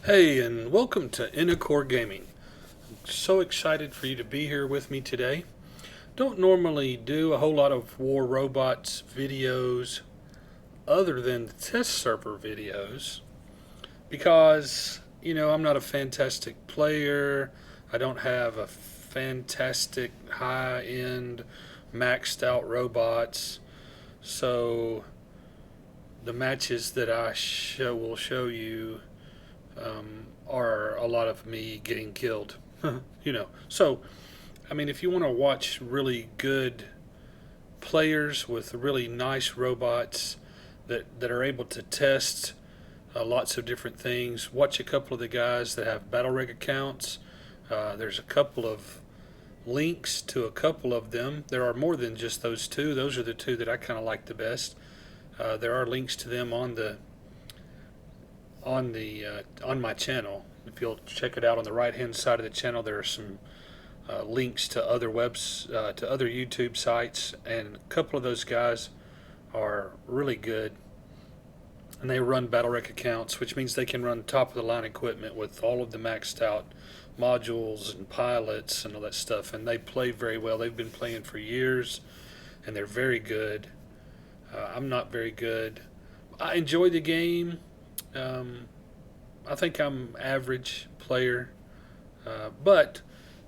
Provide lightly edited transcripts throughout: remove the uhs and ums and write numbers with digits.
Hey, and welcome to Innercore Gaming. So excited for you to be here with me today. Don't normally do a whole lot of War Robots videos other than the test server videos because, I'm not a fantastic player. I don't have a fantastic high end maxed out robots. So the matches that will show you are a lot of me getting killed. So if you want to watch really good players with really nice robots that are able to test lots of different things, watch a couple of the guys that have Battle Rig accounts. There's a couple of links to a couple of them. There are more than just those two. Those are the two that I kind of like the best. There are links to them on my channel. If you'll check it out on the right hand side of the channel, there are some links to other to other YouTube sites, and a couple of those guys are really good, and they run Battle Wreck accounts, which means they can run top of the line equipment with all of the maxed out modules and pilots and all that stuff, and they play very well. They've been playing for years, and they're very good. I'm not very good. I enjoy the game. I think I'm average player, but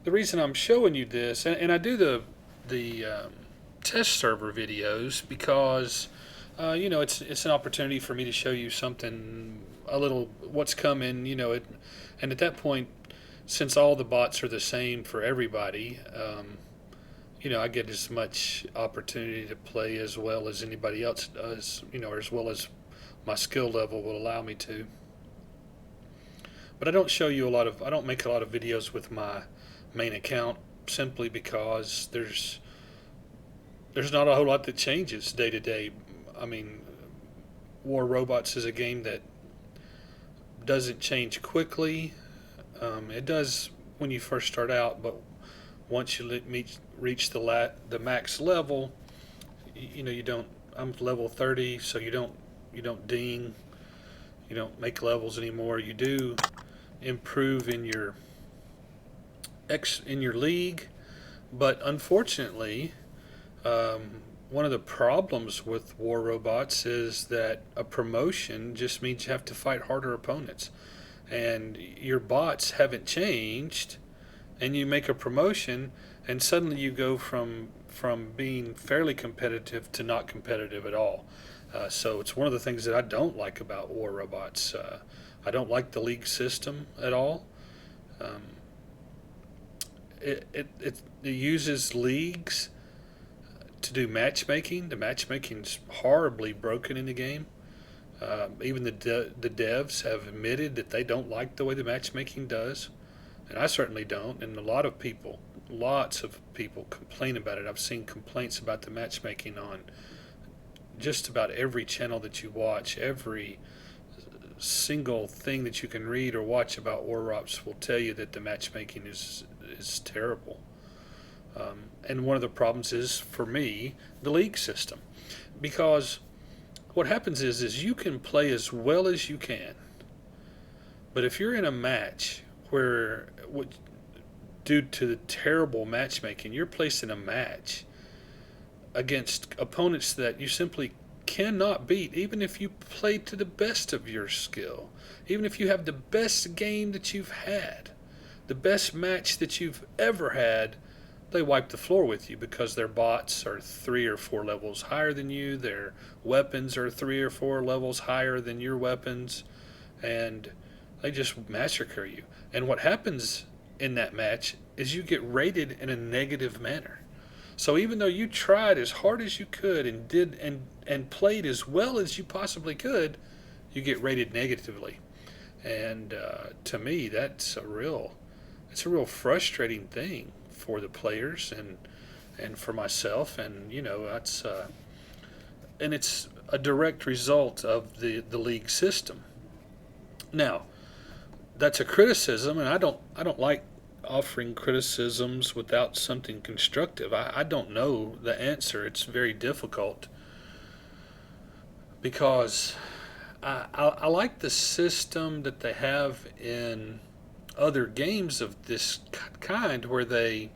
the reason I'm showing you this, and I do the test server videos because it's an opportunity for me to show you something a little what's coming. And at that point, since all the bots are the same for everybody, I get as much opportunity to play as well as anybody else does. As well as my skill level will allow me to. But I don't make a lot of videos with my main account simply because there's not a whole lot that changes day to day. War Robots is a game that doesn't change quickly. It does when you first start out, but once you reach the max level, you don't. I'm level 30, so you don't ding, you don't make levels anymore. You do improve in your league, but unfortunately, one of the problems with War Robots is that a promotion just means you have to fight harder opponents, and your bots haven't changed, and you make a promotion, and suddenly you go from being fairly competitive to not competitive at all. So it's one of the things that I don't like about War Robots. I don't like the league system at all. It uses leagues to do matchmaking. The matchmaking's horribly broken in the game. Even the devs have admitted that they don't like the way the matchmaking does, and I certainly don't. And lots of people complain about it. I've seen complaints about the matchmaking on just about every channel that you watch. Every single thing that you can read or watch about War Robots will tell you that the matchmaking is terrible. And one of the problems is, for me, the league system, because what happens is you can play as well as you can, but if you're in a match where, due to the terrible matchmaking, you're placed in a match against opponents that you simply cannot beat, even if you play to the best of your skill, even if you have the best game that you've had, the best match that you've ever had, they wipe the floor with you because their bots are 3 or 4 levels higher than you, their weapons are 3 or 4 levels higher than your weapons, and they just massacre you. And what happens in that match is you get rated in a negative manner. So even though you tried as hard as you could and did and played as well as you possibly could, you get rated negatively. And to me, it's a real frustrating thing for the players and for myself. And and it's a direct result of the league system. Now, that's a criticism, and I don't like offering criticisms without something constructive. I don't know the answer. It's very difficult because I like the system that they have in other games of this kind, where they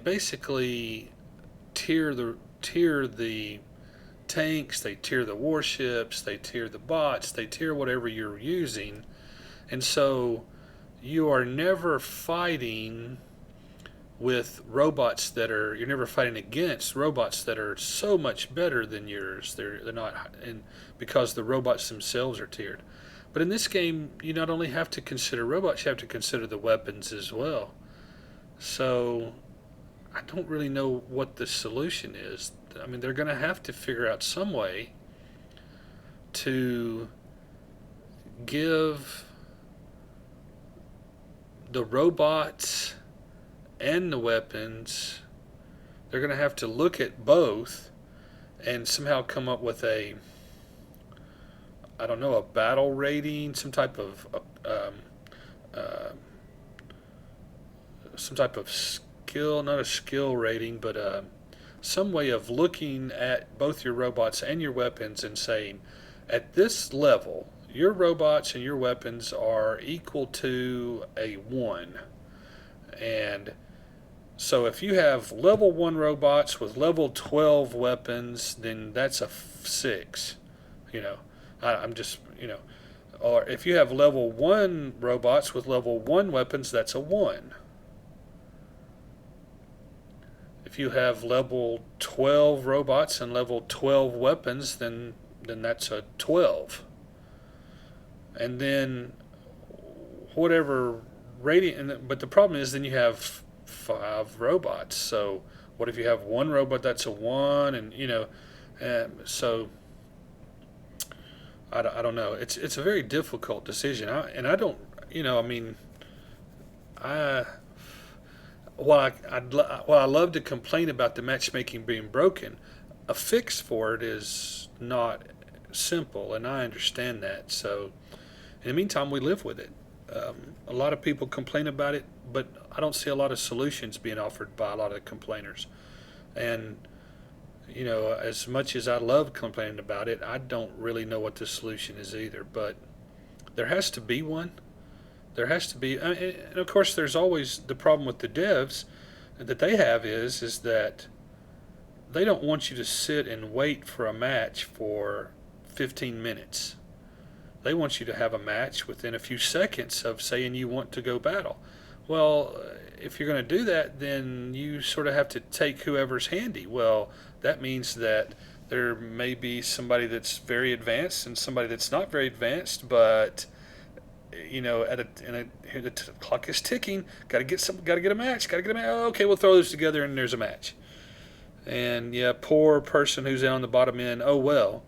basically tier the tanks, they tier the warships, they tier the bots, they tier whatever you're using, and so you are never fighting with robots that are you're never fighting against robots that are so much better than yours. They're not, and because the robots themselves are tiered. But in this game, you not only have to consider robots, you have to consider the weapons as well. So I don't really know what the solution is. I mean, they're going to have to figure out some way to give the robots and the weapons, they're going to have to look at both and somehow come up with I don't know, a battle rating, uh, some type of skill, not a skill rating, but some way of looking at both your robots and your weapons and saying, at this level, your robots and your weapons are equal to a 1. And so if you have level 1 robots with level 12 weapons, then that's a 6. You know, I'm just, or if you have level 1 robots with level 1 weapons, that's a 1. If you have level 12 robots and level 12 weapons, then that's a 12. And then whatever rating, but the problem is then you have 5 robots. So what if you have 1 robot that's a 1, and so I don't know. It's a very difficult decision. I don't, I mean, I while I love to complain about the matchmaking being broken, a fix for it is not simple, and I understand that. So in the meantime, we live with it. A lot of people complain about it, but I don't see a lot of solutions being offered by a lot of complainers. And as much as I love complaining about it, I don't really know what the solution is either. But there has to be one. There has to be, and of course, there's always the problem with the devs that they have is that they don't want you to sit and wait for a match for 15 minutes. They want you to have a match within a few seconds of saying you want to go battle. Well, if you're going to do that, then you sort of have to take whoever's handy. Well, that means that there may be somebody that's very advanced and somebody that's not very advanced, but here the clock is ticking. Got to get a match. Oh, okay, we'll throw those together and there's a match. And yeah, poor person who's on the bottom end. Oh well.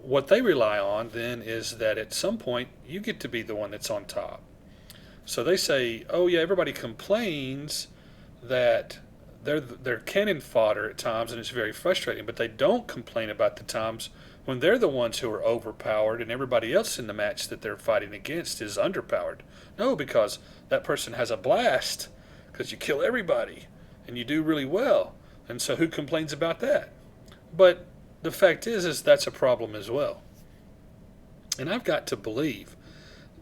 What they rely on then is that at some point you get to be the one that's on top. So they say, oh yeah, everybody complains that they're cannon fodder at times and it's very frustrating, but they don't complain about the times when they're the ones who are overpowered and everybody else in the match that they're fighting against is underpowered. No, because that person has a blast because you kill everybody and you do really well. And so who complains about that? But the fact is that's a problem as well. And I've got to believe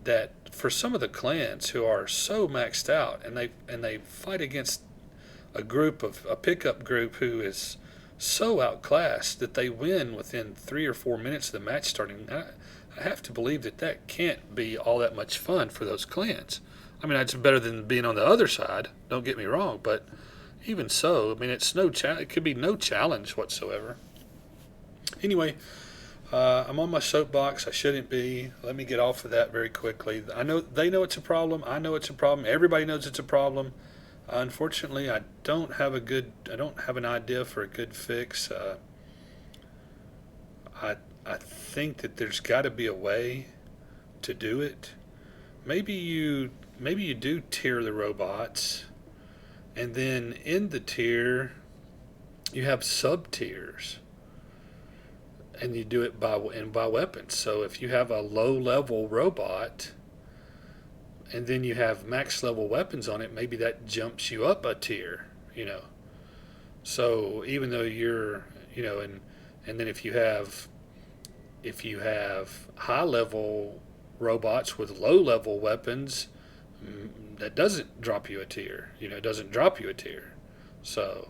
that for some of the clans who are so maxed out and they fight against a pickup group who is so outclassed that they win within 3 or 4 minutes of the match starting, I have to believe that can't be all that much fun for those clans. I mean, it's better than being on the other side, don't get me wrong, but even so, I mean, it could be no challenge whatsoever. Anyway, I'm on my soapbox. I shouldn't be. Let me get off of that very quickly. I know they know it's a problem. I know it's a problem. Everybody knows it's a problem. Unfortunately, I don't have an idea for a good fix. I think that there's got to be a way to do it. Maybe you do tier the robots, and then in the tier you have sub tiers, and you do it by weapons. So if you have a low level robot and then you have max level weapons on it, maybe that jumps you up a tier, So even though you're, and then if you have if you have high level robots with low level weapons, that doesn't drop you a tier. It doesn't drop you a tier. So,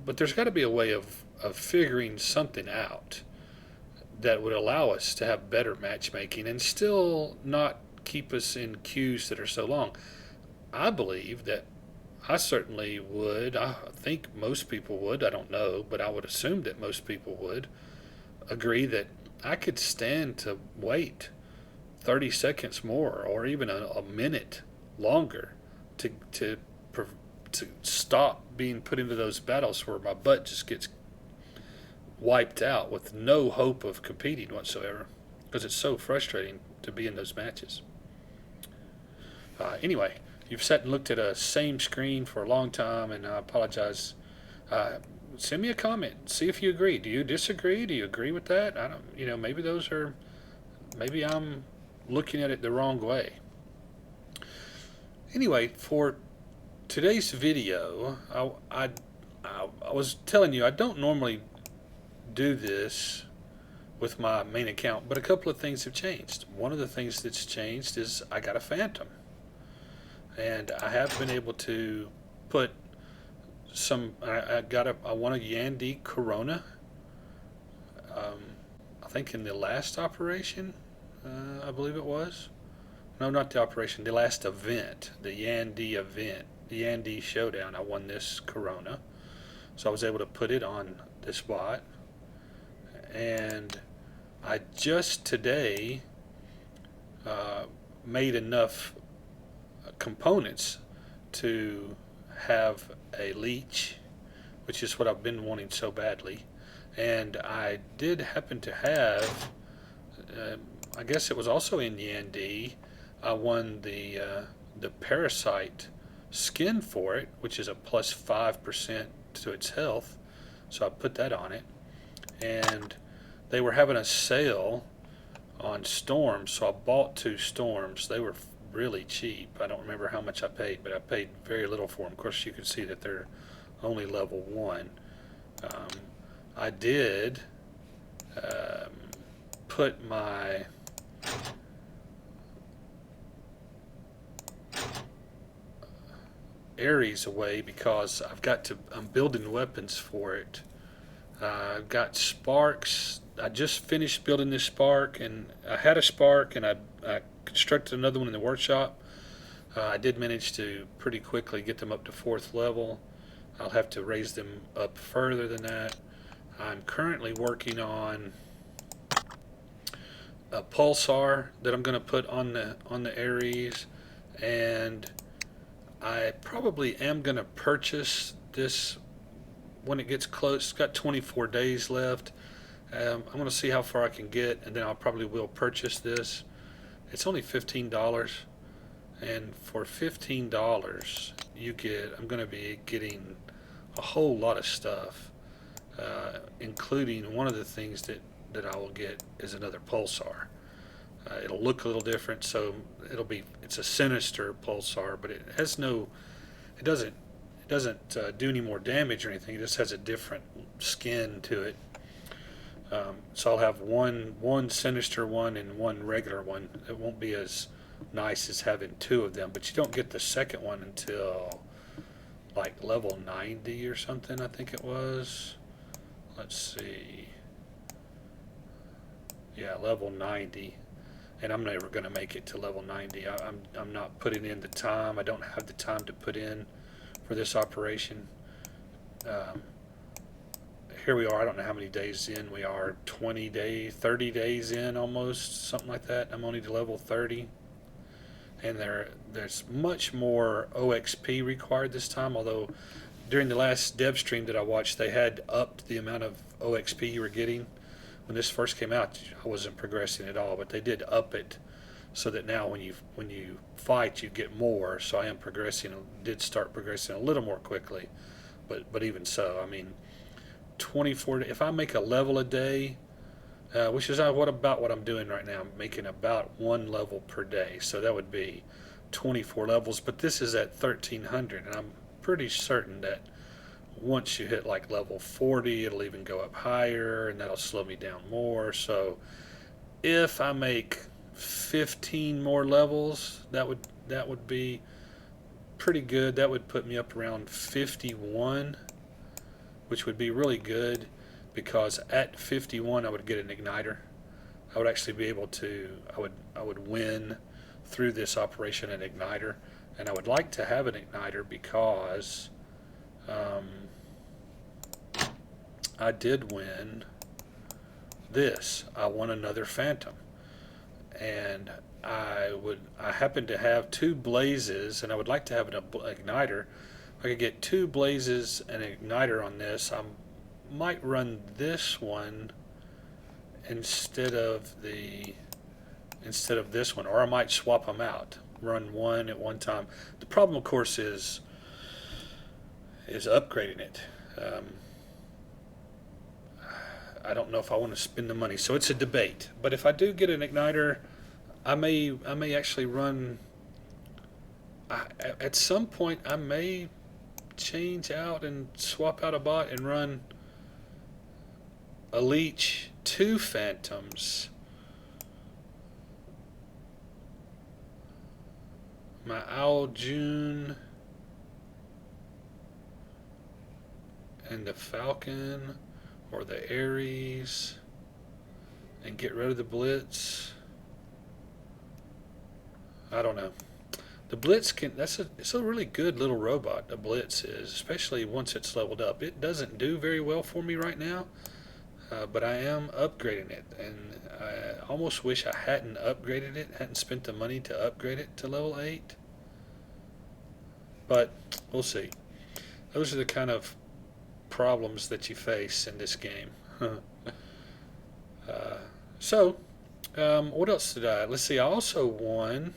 but there's got to be a way of figuring something out that would allow us to have better matchmaking and still not keep us in queues that are so long. I believe that I certainly would. I think most people would. I don't know, but I would assume that most people would agree that I could stand to wait 30 seconds more or even a minute longer to, to, to stop being put into those battles where my butt just gets wiped out with no hope of competing whatsoever, because it's so frustrating to be in those matches. Anyway, you've sat and looked at a same screen for a long time, and I apologize. Send me a comment. See if you agree. Do you disagree? Do you agree with that? I don't. Maybe I'm looking at it the wrong way. Anyway, for today's video, I was telling you I don't normally do this with my main account, but a couple of things have changed. One of the things that's changed is I got a Phantom, and I have been able to put some. I won a Yandy Corona. I think in the last operation, I believe it was. No, not the operation. The last event, the Yandy event, the Yandy Showdown. I won this Corona, so I was able to put it on this bot. And I just today made enough components to have a leech, which is what I've been wanting so badly. And I did happen to have, I guess it was also in Yandy, I won the Parasite skin for it, which is a plus 5% to its health. So I put that on it. And they were having a sale on Storms, so I bought 2 Storms. They were really cheap. I don't remember how much I paid, but I paid very little for them. Of course, you can see that they're only level 1. I did put my Ares away because I'm building weapons for it. I've got sparks. I just finished building this spark, and I had a spark, and I constructed another one in the workshop. I did manage to pretty quickly get them up to 4th level. I'll have to raise them up further than that. I'm currently working on a pulsar that I'm going to put on the Ares, and I probably am going to purchase this when it gets close. It's got 24 days left. I'm going to see how far I can get, and then I probably will purchase this. It's only $15, and for $15 I'm going to be getting a whole lot of stuff, including one of the things that I will get is another pulsar. It'll look a little different, so it's a sinister pulsar, but it doesn't do any more damage or anything. It just has a different skin to it. So I'll have one sinister one and one regular one. It won't be as nice as having 2 of them, but you don't get the second one until like level 90 or something, I think it was. Let's see. Yeah, level 90. And I'm never going to make it to level 90. I'm not putting in the time. I don't have the time to put in for this operation. Here we are. I don't know how many days in we are. 20 days, 30 days in almost, something like that. I'm only to level 30. And there's much more OXP required this time, although during the last dev stream that I watched, they had upped the amount of OXP you were getting. When this first came out, I wasn't progressing at all, but they did up it so that now when you fight, you get more. So I am progressing. Did start progressing a little more quickly, but even so, I mean, 24. If I make a level a day, which is about what I'm doing right now, I'm making about 1 level per day. So that would be 24 levels. But this is at 1300, and I'm pretty certain that once you hit like level 40, it'll even go up higher, and that'll slow me down more. So if I make 15 more levels, that would be pretty good. That would put me up around 51, which would be really good because at 51 I would get an igniter. I would actually be able to. I would win through this operation an igniter, and I would like to have an igniter because um, I did win this. I won another Phantom, and I happen to have two blazes, and I would like to have an igniter. If I could get two blazes and an igniter on this, I might run this one instead of this one, or I might swap them out, run one at one time. The problem, of course, is upgrading it. I don't know if I want to spend the money, so it's a debate. But if I do get an igniter, I may actually run. At some point, I may change out and swap out a bot and run a leech, two phantoms, my Owl June, and the Falcon or the Aries, and get rid of the Blitz. I don't know. The Blitz it's a really good little robot, the Blitz is, especially once it's leveled up. It doesn't do very well for me right now, but I am upgrading it, and I almost wish I hadn't upgraded it, hadn't spent the money to upgrade it to level 8. But we'll see. Those are the kind of problems that you face in this game. What else did I? Let's see. I also won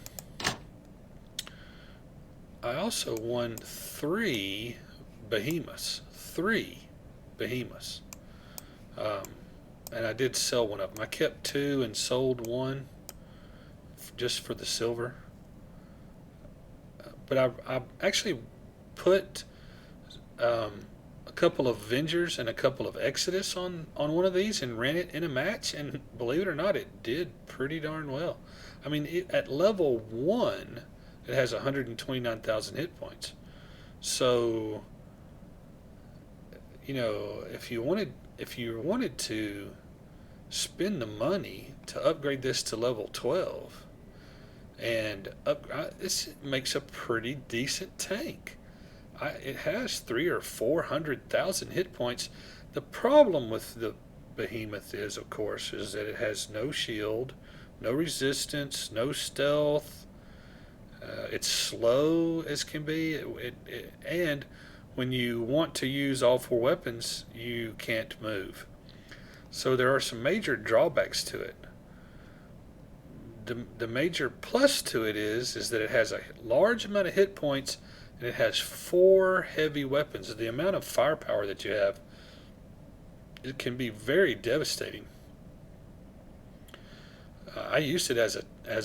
three behemoths. And I did sell one of them. I kept two and sold one just for the silver. But I actually put a couple of Avengers and a couple of Exodus on one of these and ran it in a match, and believe it or not, it did pretty darn well. I mean, at level 1, it has 129,000 hit points. So, if you wanted to spend the money to upgrade this to level 12, and this makes a pretty decent tank. It has 300,000 or 400,000 hit points. The problem with the behemoth is, of course, is that it has no shield, no resistance, no stealth. It's slow as can be, and when you want to use all 4 weapons, you can't move. So there are some major drawbacks to it. The major plus to it is that it has a large amount of hit points, and it has 4 heavy weapons. The amount of firepower that you have, it can be very devastating. I used it as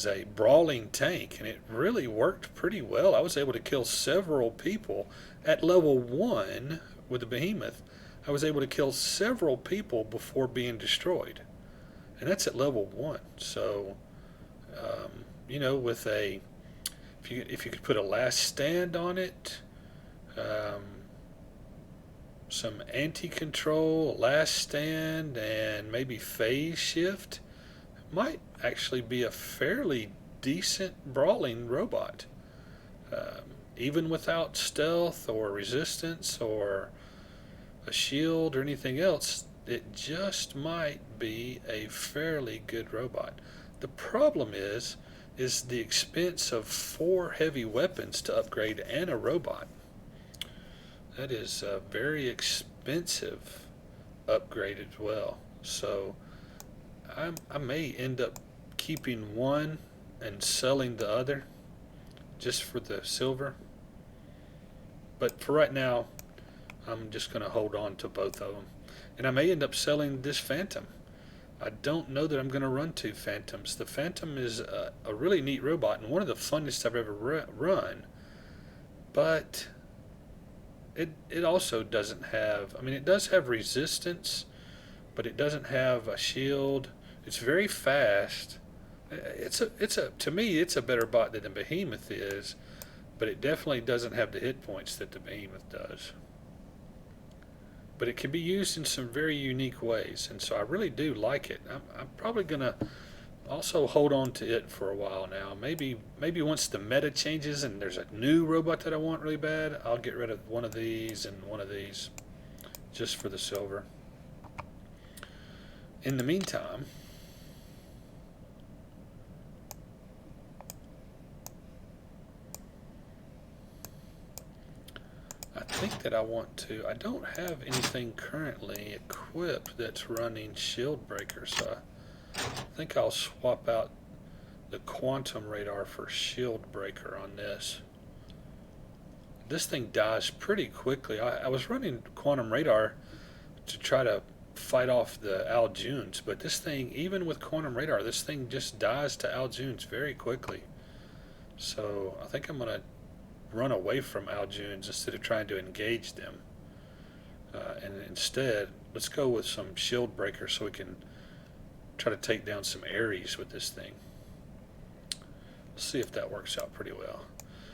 a brawling tank, and it really worked pretty well. I was able to kill several people at level 1 with the behemoth. I was able to kill several people before being destroyed, and that's at level 1. So, with if you could put a last stand on it, some anti-control, last stand, and maybe phase shift, might actually be a fairly decent brawling robot. Even without stealth or resistance or a shield or anything else, it just might be a fairly good robot. The problem is the expense of 4 heavy weapons to upgrade and a robot. That is a very expensive upgrade as well. So I may end up keeping one and selling the other just for the silver. But for right now, I'm just going to hold on to both of them. And I may end up selling this Phantom. I don't know that I'm going to run 2 Phantoms. The Phantom is a really neat robot and one of the funnest I've ever run. But it also doesn't have. I mean, it does have resistance, but it doesn't have a shield. It's very fast. It's a to me it's a better bot than the Behemoth is, but it definitely doesn't have the hit points that the Behemoth does. But it can be used in some very unique ways, and so I really do like it. I'm probably gonna also hold on to it for a while now. Maybe once the meta changes and there's a new robot that I want really bad, I'll get rid of one of these and one of these just for the silver. In the meantime, I think that I don't have anything currently equipped that's running shield breaker, so I think I'll swap out the quantum radar for shield breaker on this. This thing dies pretty quickly. I was running quantum radar to try to fight off the Aljuns, but this thing, even with quantum radar, this thing just dies to Aljuns very quickly. So I think I'm going to run away from Aljuns instead of trying to engage them. And instead, let's go with some shield breaker so we can try to take down some Ares with this thing. Let's see if that works out pretty well.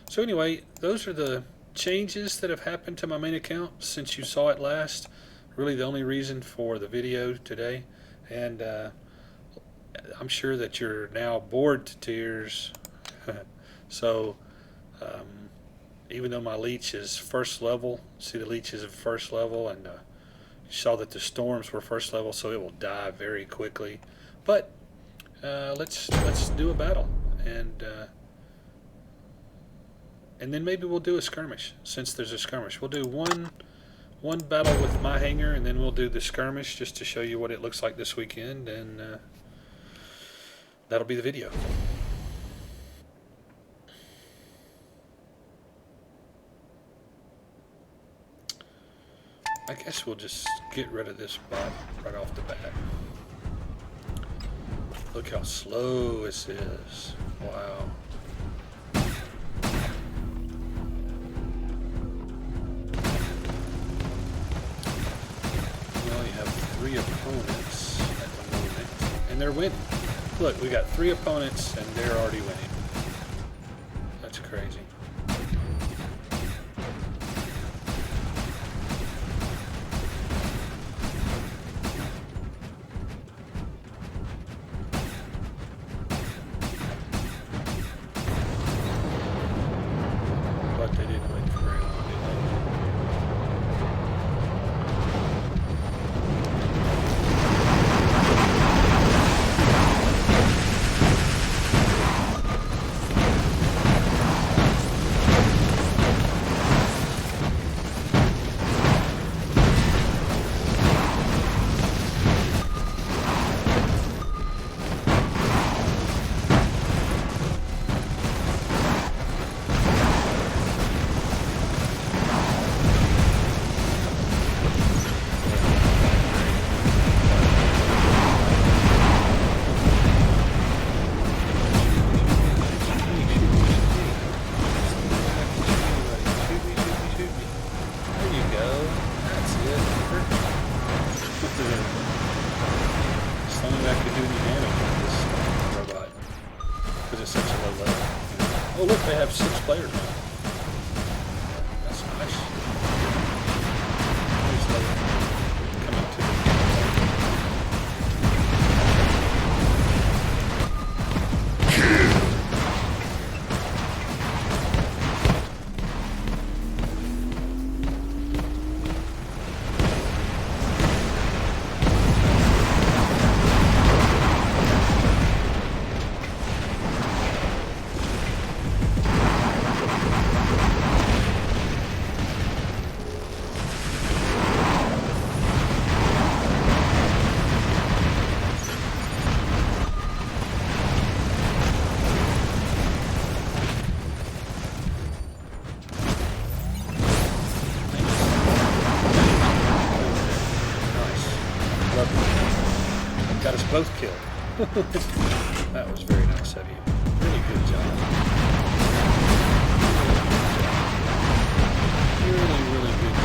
So anyway, those are the changes that have happened to my main account since you saw it last. Really the only reason for the video today. And I'm sure that you're now bored to tears. So even though my leech is first level, see the leech is at first level, and you saw that the storms were first level, so it will die very quickly. But let's do a battle, and then maybe we'll do a skirmish. Since there's a skirmish, we'll do one battle with my hanger, and then we'll do the skirmish just to show you what it looks like this weekend, and that'll be the video. I guess we'll just get rid of this bot right off the bat. Look how slow this is. Wow. We only have 3 opponents at the moment, and they're winning. Look, we got 3 opponents, and they're already winning. That's crazy. Oh look, they have 6 players now. That's nice. Coming to the got us both killed. That was very nice of you. Really good job. Really, really good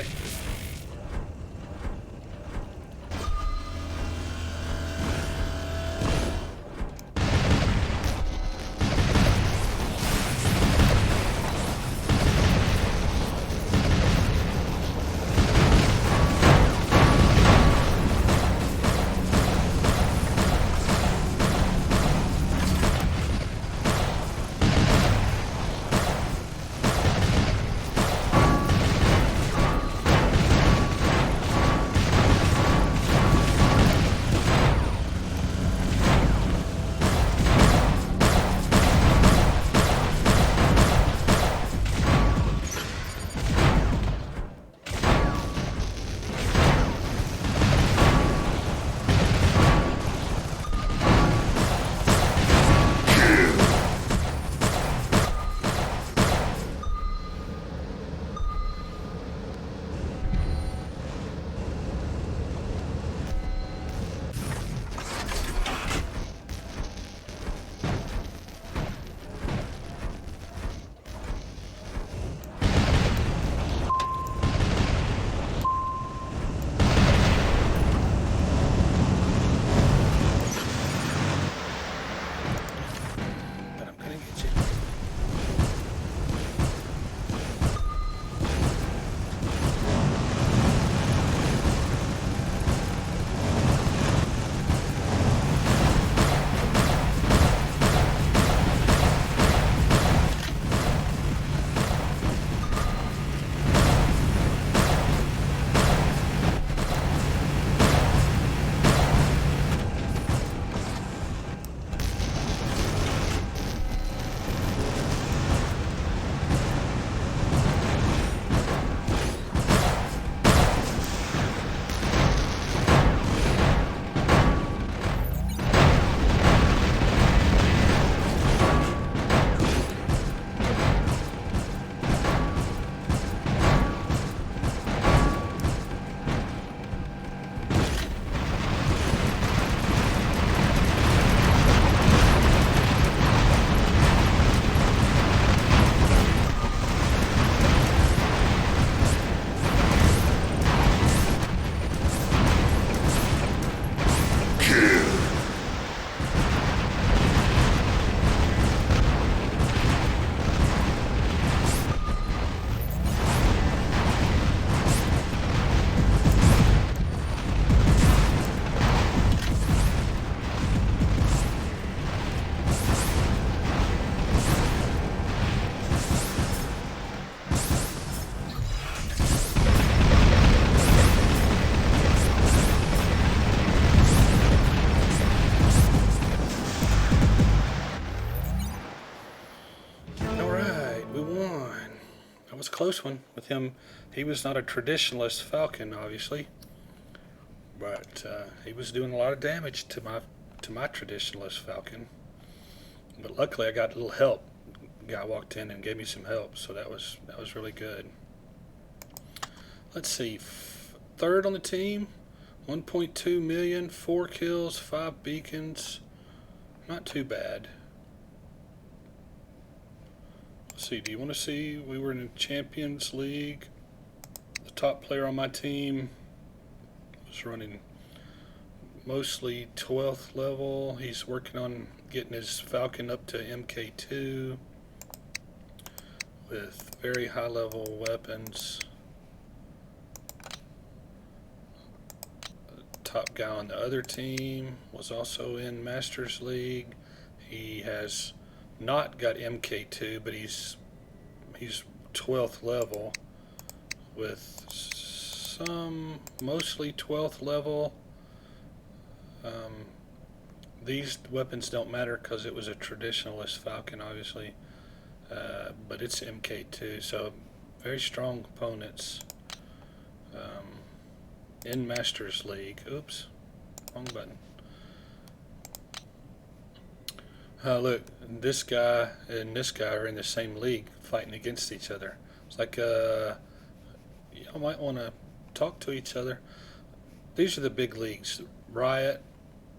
Okay. But I'm gonna get you. Was a close one with him. He was not a traditionalist falcon, obviously, but he was doing a lot of damage to my traditionalist falcon. But luckily, I got a little help. The guy walked in and gave me some help, so that was really good. Let's see, third on the team, 1.2 million, 4 kills, 5 beacons. Not too bad. See, do you want to see? We were in the Champions League. The top player on my team was running mostly 12th level. He's working on getting his Falcon up to MK2 with very high level weapons. The top guy on the other team was also in Masters League. He has not got MK2, but he's 12th level with some mostly 12th level. These weapons don't matter because it was a traditionalist falcon, obviously, but it's MK2, so very strong opponents in Masters League. Oops, wrong button. Look, this guy and this guy are in the same league fighting against each other. It's like, y'all might want to talk to each other. These are the big leagues. Riot,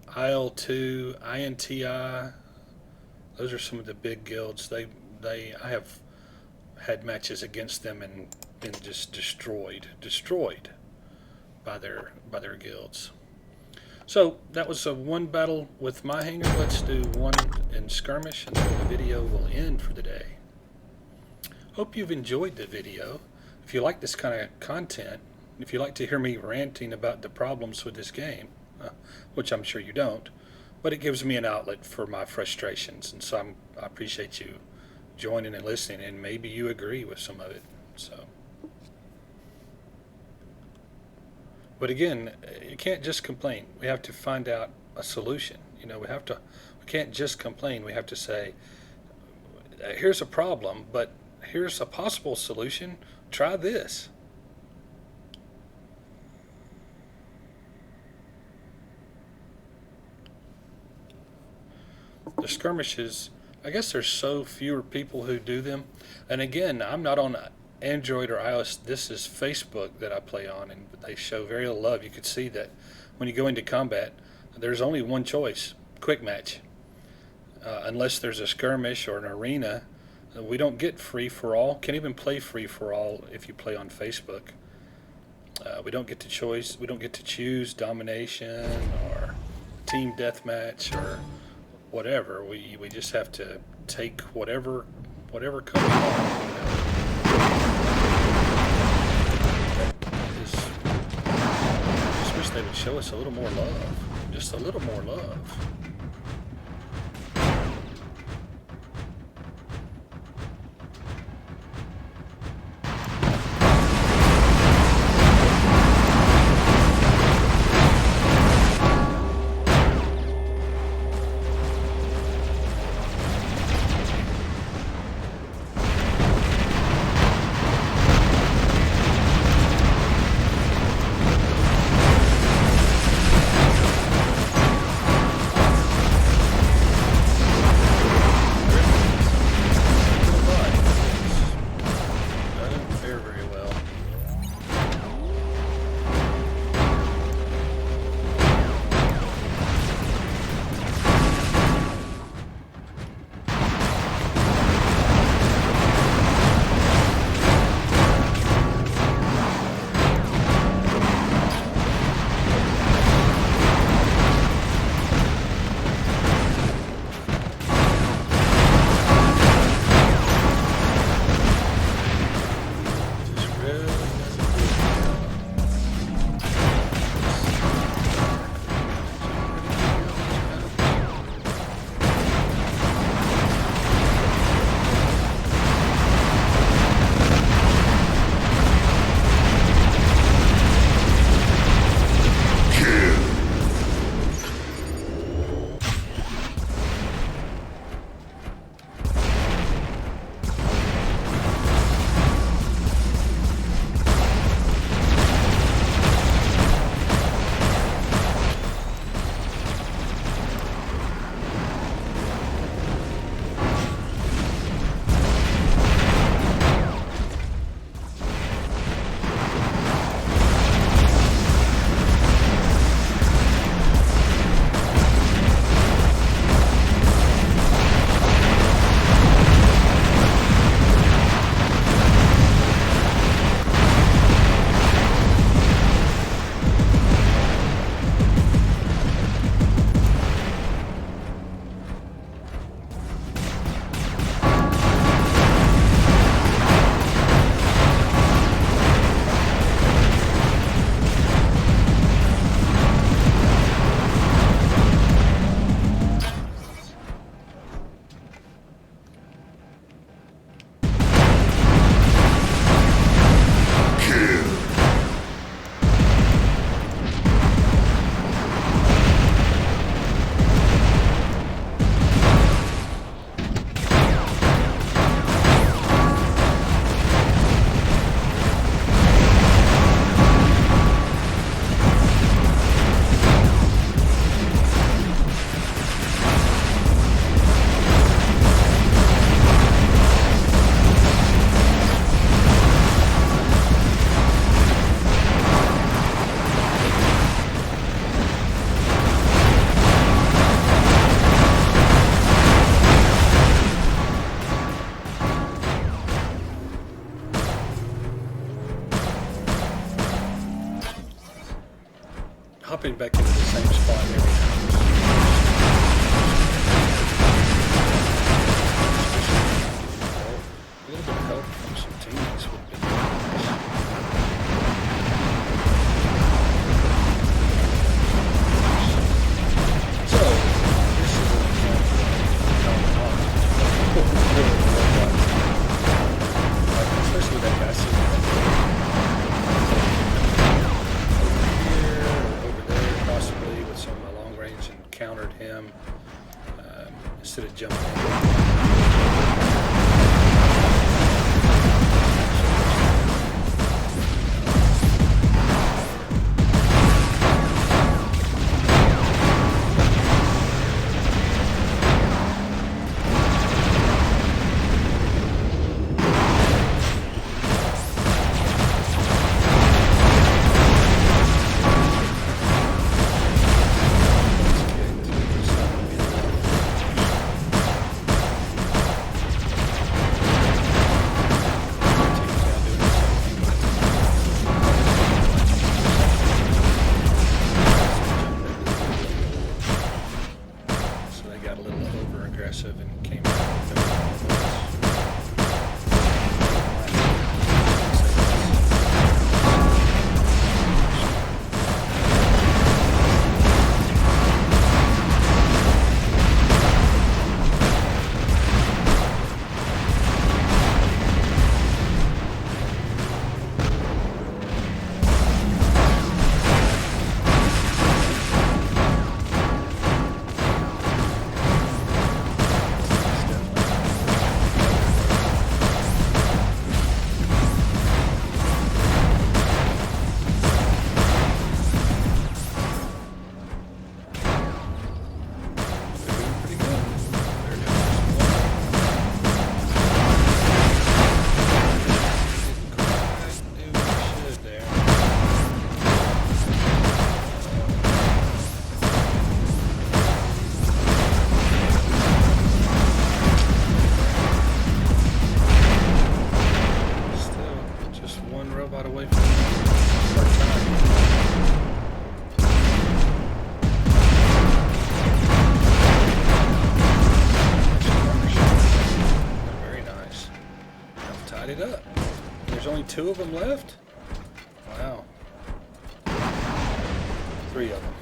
IL2, INTI. Those are some of the big guilds. I have had matches against them, and been just destroyed by their guilds. So that was a one battle with my hanger. Let's do one in skirmish, and then the video will end for the day. Hope you've enjoyed the video. If you like this kind of content, if you like to hear me ranting about the problems with this game, which I'm sure you don't, but it gives me an outlet for my frustrations, and so I appreciate you joining and listening, and maybe you agree with some of it. So, but again, you can't just complain. We have to find out a solution. We can't just complain. We have to say, here's a problem, but here's a possible solution. Try this. The skirmishes, I guess there's so fewer people who do them. And again, I'm not on Android or iOS. This is Facebook that I play on, and they show very little love. You could see that when you go into combat, there's only one choice: quick match. Unless there's a skirmish or an arena, we don't get free for all. Can't even play free for all if you play on Facebook. We don't get to choice. We don't get to choose domination or team deathmatch or whatever. We just have to take whatever comes along. Just wish they would show us a little more love. Just a little more love. hopping back into the same spot every time. A little bit of help from some teammates would be nice. So, this is an example of how especially that guy sitting over here or over there, possibly with some of my long range, and countered him instead of jumping in. And came out with robot away from our time. Very nice. I've tied it up. There's only 2 of them left? Wow. 3 of them.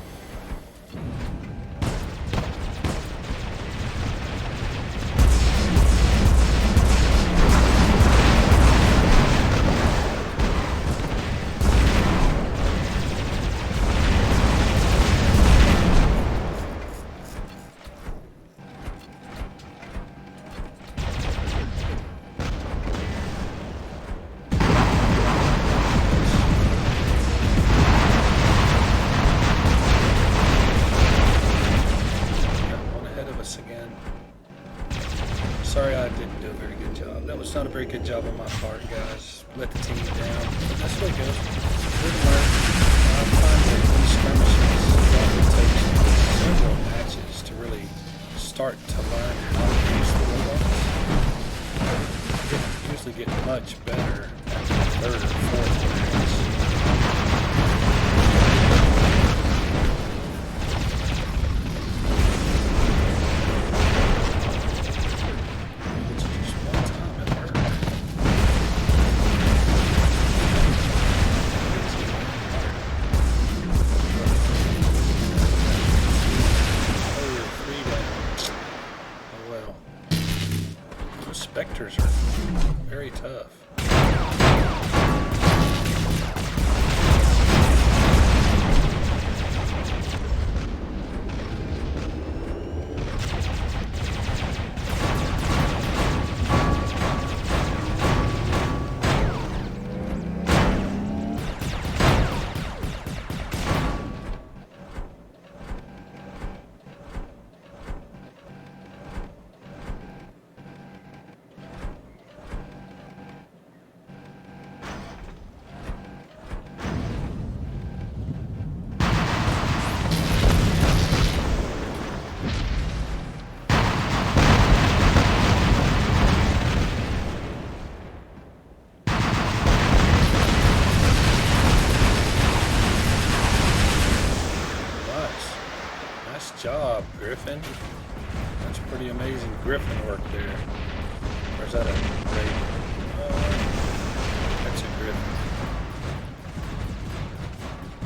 Again. Sorry I didn't do a very good job. That was not a very good job on my part, guys. Let the team down. But that's what it goes. Good learn. I find that these skirmishes often takes several matches to really start to learn how to use the robots. You usually get much better after the 3rd or 4th match. Spectres are very tough. job, Griffin. That's pretty amazing Griffin work there. Or is that a Raven? That's a Griffin.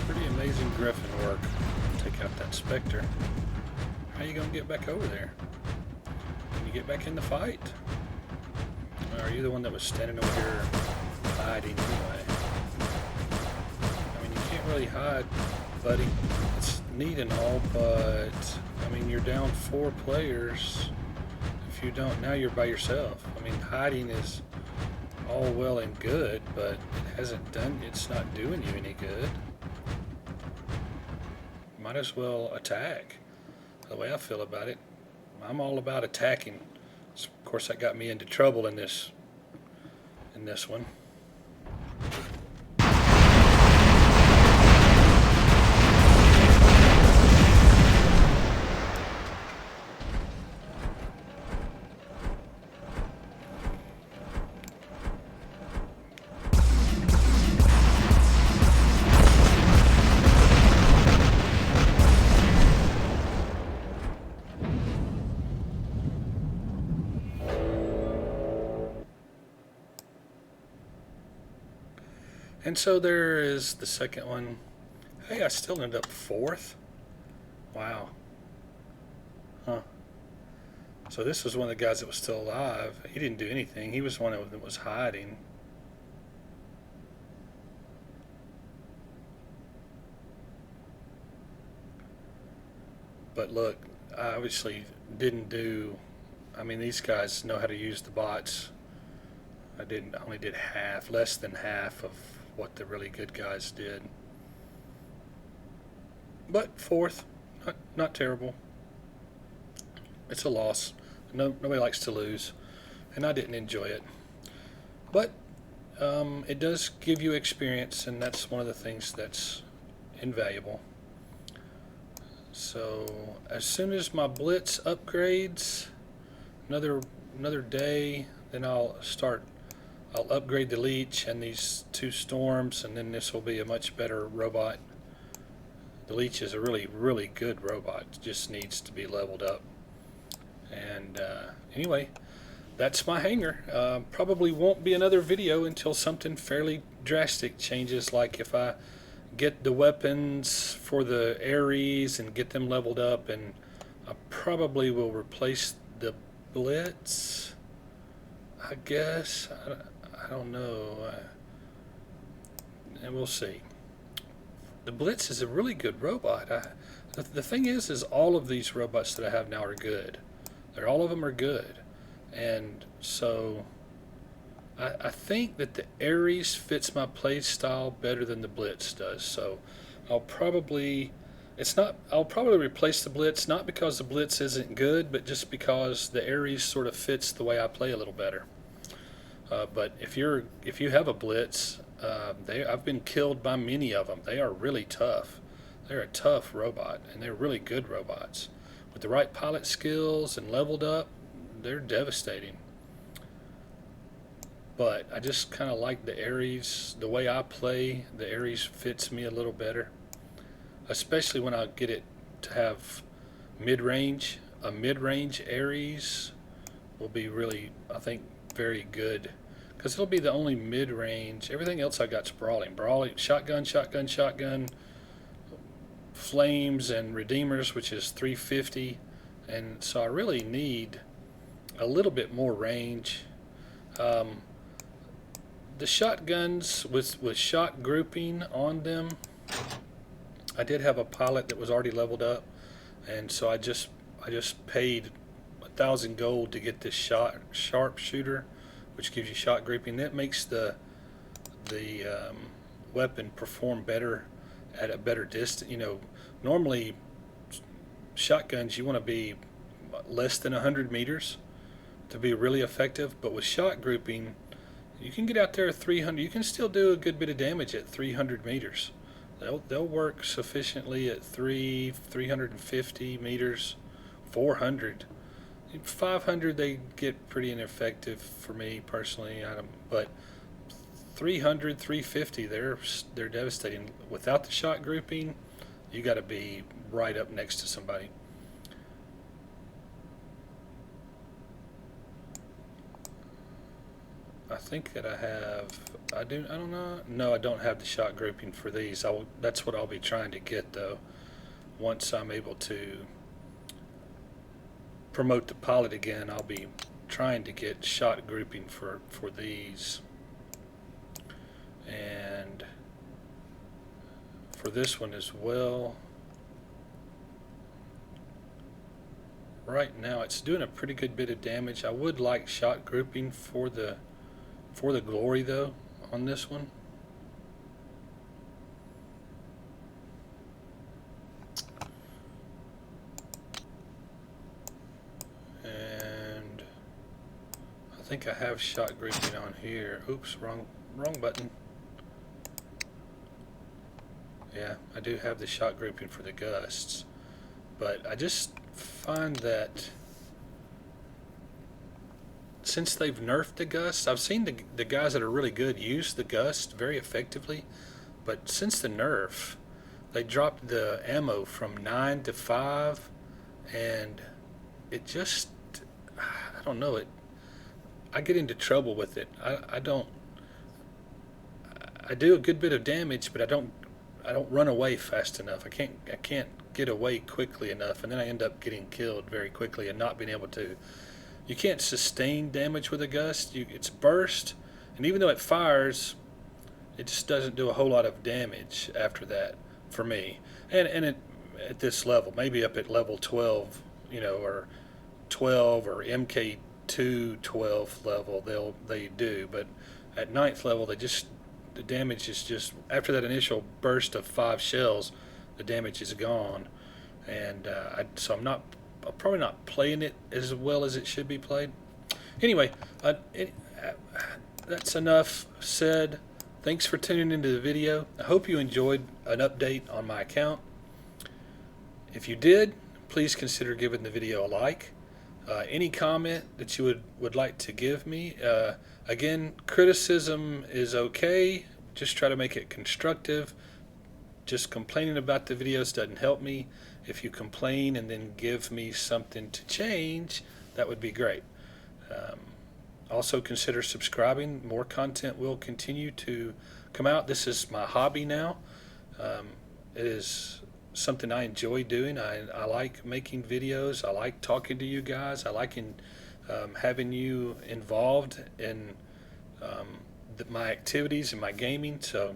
Pretty amazing Griffin work. Take out that Spectre. How you gonna get back over there? Can you get back in the fight? Or are you the one that was standing over here hiding anyway? I mean, you can't really hide, buddy. It's neat and all, but I mean, you're down 4 players. If you don't, now you're by yourself. I mean, hiding is all well and good, but it's not doing you any good. Might as well attack. The way I feel about it, I'm all about attacking. So of course, that got me into trouble in this one. And so there is the second one. Hey, I still ended up 4th. Wow. Huh. So this was one of the guys that was still alive. He didn't do anything. He was one that was hiding. But look, I obviously didn't do... I mean, these guys know how to use the bots. I only did less than half of what the really good guys did. But 4th, not terrible. It's a loss. Nobody likes to lose, and I didn't enjoy it. But it does give you experience, and that's one of the things that's invaluable. So as soon as my blitz upgrades, another day, then I'll upgrade the leech and these 2 storms, and then this will be a much better robot. The leech is a really, really good robot. It just needs to be leveled up. And anyway, that's my hangar. Probably won't be another video until something fairly drastic changes, like if I get the weapons for the Ares and get them leveled up, and I probably will replace the blitz, I guess. I don't know, and we'll see. The Blitz is a really good robot. The thing is all of these robots that I have now are good. All of them are good, and so I think that the Ares fits my play style better than the Blitz does. So I'll probably replace the Blitz, not because the Blitz isn't good, but just because the Ares sort of fits the way I play a little better. But if you have a blitz, I've been killed by many of them. They are really tough. They're a tough robot, and they're really good robots. With the right pilot skills and leveled up, they're devastating. But I just kind of like the Ares. The way I play, the Ares fits me a little better, especially when I get it to have mid-range. A mid-range Ares will be really, I think, very good, because it'll be the only mid-range. Everything else I got brawling, shotgun, flames, and redeemers, which is 350, and so I really need a little bit more range. The shotguns with shot grouping on them, I did have a pilot that was already leveled up, and so I just paid 1,000 gold to get this sharpshooter, which gives you shot grouping. That makes the weapon perform better at a better distance. You know, normally shotguns you want to be less than 100 meters to be really effective, but with shot grouping you can get out there at 300. You can still do a good bit of damage at 300 meters. They'll work sufficiently at 350 meters, 400. 500 they get pretty ineffective for me personally, but 300, 350 they're devastating. Without the shot grouping, you got to be right up next to somebody. I think that I don't know. No, I don't have the shot grouping for these. That's what I'll be trying to get though. Once I'm able to promote the pilot again, I'll be trying to get shot grouping for these. And for this one as well. Right now it's doing a pretty good bit of damage. I would like shot grouping for the glory though on this one. And I think I have shot grouping on here. Oops, wrong button. Yeah, I do have the shot grouping for the gusts, but I just find that since they've nerfed the gust, I've seen the guys that are really good use the gust very effectively, but since the nerf, they dropped the ammo from 9 to 5, and it just, I don't know, I get into trouble with it. I do a good bit of damage, but I don't run away fast enough. I can't get away quickly enough, and then I end up getting killed very quickly and not being able to. You can't sustain damage with a gust. It's burst, and even though it fires, it just doesn't do a whole lot of damage after that for me. And at this level, maybe up at level 12, or 12 or MK2 12 level, they do, but at 9th level, the damage is just, after that initial burst of 5 shells, the damage is gone, and so I'm probably not playing it as well as it should be played. Anyway, that's enough said. Thanks for tuning into the video. I hope you enjoyed an update on my account. If you did, please consider giving the video a like. Any comment that you would like to give me, again, criticism is okay. Just try to make it constructive. Just complaining about the videos doesn't help me. If you complain and then give me something to change, that would be great. Also consider subscribing. More content will continue to come out. This is my hobby now. It is something I enjoy doing. I like making videos. I like talking to you guys. I like having you involved in my activities and my gaming. So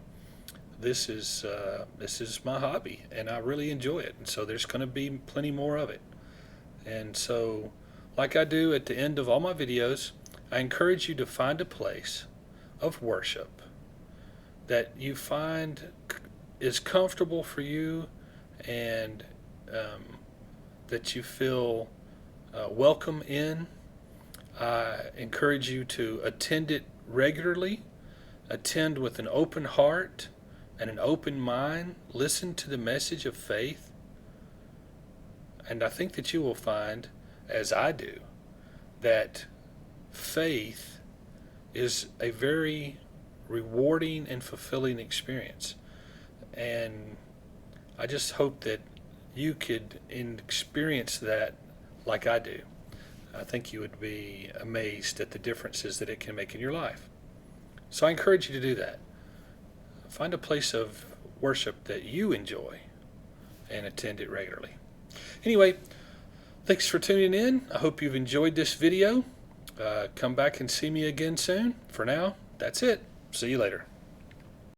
this is my hobby, and I really enjoy it. And so there's going to be plenty more of it. And so, like I do at the end of all my videos, I encourage you to find a place of worship that you find is comfortable for you, and that you feel welcome in. I encourage you to attend it regularly, attend with an open heart and an open mind, listen to the message of faith, and I think that you will find, as I do, that faith is a very rewarding and fulfilling experience. And I just hope that you could experience that like I do. I think you would be amazed at the differences that it can make in your life. So I encourage you to do that. Find a place of worship that you enjoy and attend it regularly. Anyway, thanks for tuning in. I hope you've enjoyed this video. Come back and see me again soon. For now, that's it. See you later.